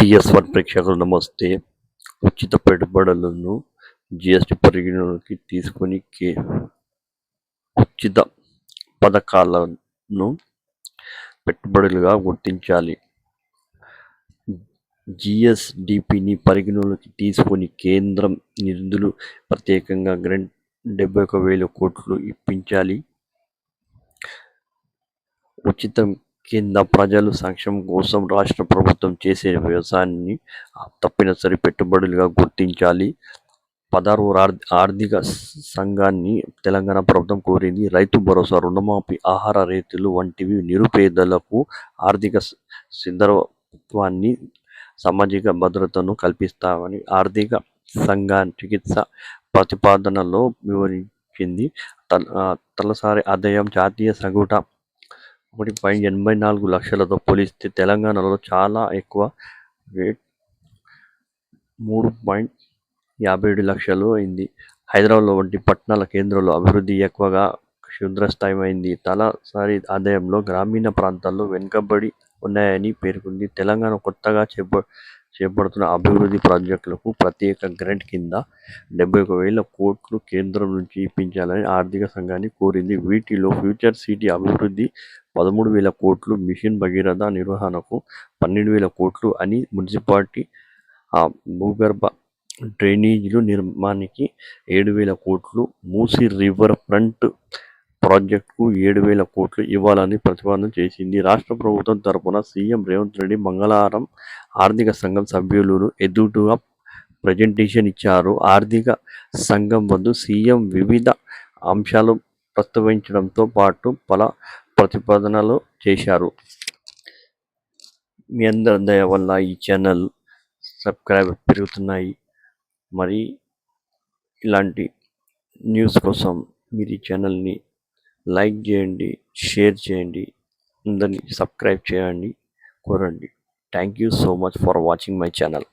టీఎస్1 ప్రేక్షకులు నమస్తే. ఉచిత పెట్టుబడులను జీఎస్టీ పరిగణలోకి తీసుకొని ఉచిత పథకాలను పెట్టుబడులుగా గుర్తించాలి. జీఎస్డీపీని పరిగణలోకి తీసుకొని కేంద్రం నిధులు ప్రత్యేకంగా గ్రాంట్ 71,000 కోట్లు ఇప్పించాలి. ఉచితం కింద ప్రజల సంక్షేమం కోసం రాష్ట్ర ప్రభుత్వం చేసే వ్యవసాయాన్ని తప్పనిసరి పెట్టుబడులుగా గుర్తించాలి. 16వ ఆర్థిక సంఘాన్ని తెలంగాణ ప్రభుత్వం కోరింది. రైతు భరోసా, రుణమాఫీ, ఆహార రైతులు వంటివి నిరుపేదలకు ఆర్థిక స్థిరత్వాన్ని, సామాజిక భద్రతను కల్పిస్తామని ఆర్థిక సంఘం చికిత్స ప్రతిపాదనలో వివరించింది. తలసరి ఆదాయం జాతీయ సగటు 1.84 లక్షలతో పోలిస్తే తెలంగాణలో చాలా ఎక్కువ, రేట్ 3.57 లక్షలు అయింది. హైదరాబాద్ వంటి పట్టణాల కేంద్రాల్లో అభివృద్ధి ఎక్కువగా క్షుద్రస్థాయిమైంది. తలసరి ఆదాయంలో గ్రామీణ ప్రాంతాల్లో వెనుకబడి ఉన్నాయని పేర్కొంది. తెలంగాణ కొత్తగా చేపడుతున్న అభివృద్ధి ప్రాజెక్టులకు ప్రత్యేక గ్రాంట్ కింద 71,000 కోట్లు కేంద్రం నుంచి ఇప్పించాలని ఆర్థిక సంఘాన్ని కోరింది. వీటిలో ఫ్యూచర్ సిటీ అభివృద్ధి 13,000 కోట్లు, మిషన్ భగీరథ నిర్వహణకు 12,000 కోట్లు అని, మున్సిపాలిటీ భూగర్భ డ్రైనేజీల నిర్మాణానికి 7,000 కోట్లు, మూసీ రివర్ ఫ్రంట్ ప్రాజెక్టుకు 7,000 కోట్లు ఇవ్వాలని ప్రతిపాదన చేసింది. రాష్ట్ర ప్రభుత్వం తరపున సీఎం రేవంత్ రెడ్డి మంగళవారం ఆర్థిక సంఘం సభ్యులు ఎదుట ప్రజెంటేషన్ ఇచ్చారు. ఆర్థిక సంఘం వద్ద సీఎం వివిధ అంశాలు ప్రస్తావించడంతో పాటు పలు ప్రతిపాదనలు చేశారు. మీ అందరి దయ వల్ల ఈ ఛానల్ సబ్స్క్రైబర్ పెరుగుతున్నాయి. మరి ఇలాంటి న్యూస్ కోసం మీరు ఈ ఛానల్ని లైక్ చేయండి, షేర్ చేయండి, అందరినీ సబ్స్క్రైబ్ చేయండి కోరండి. Thank you so much for watching my channel.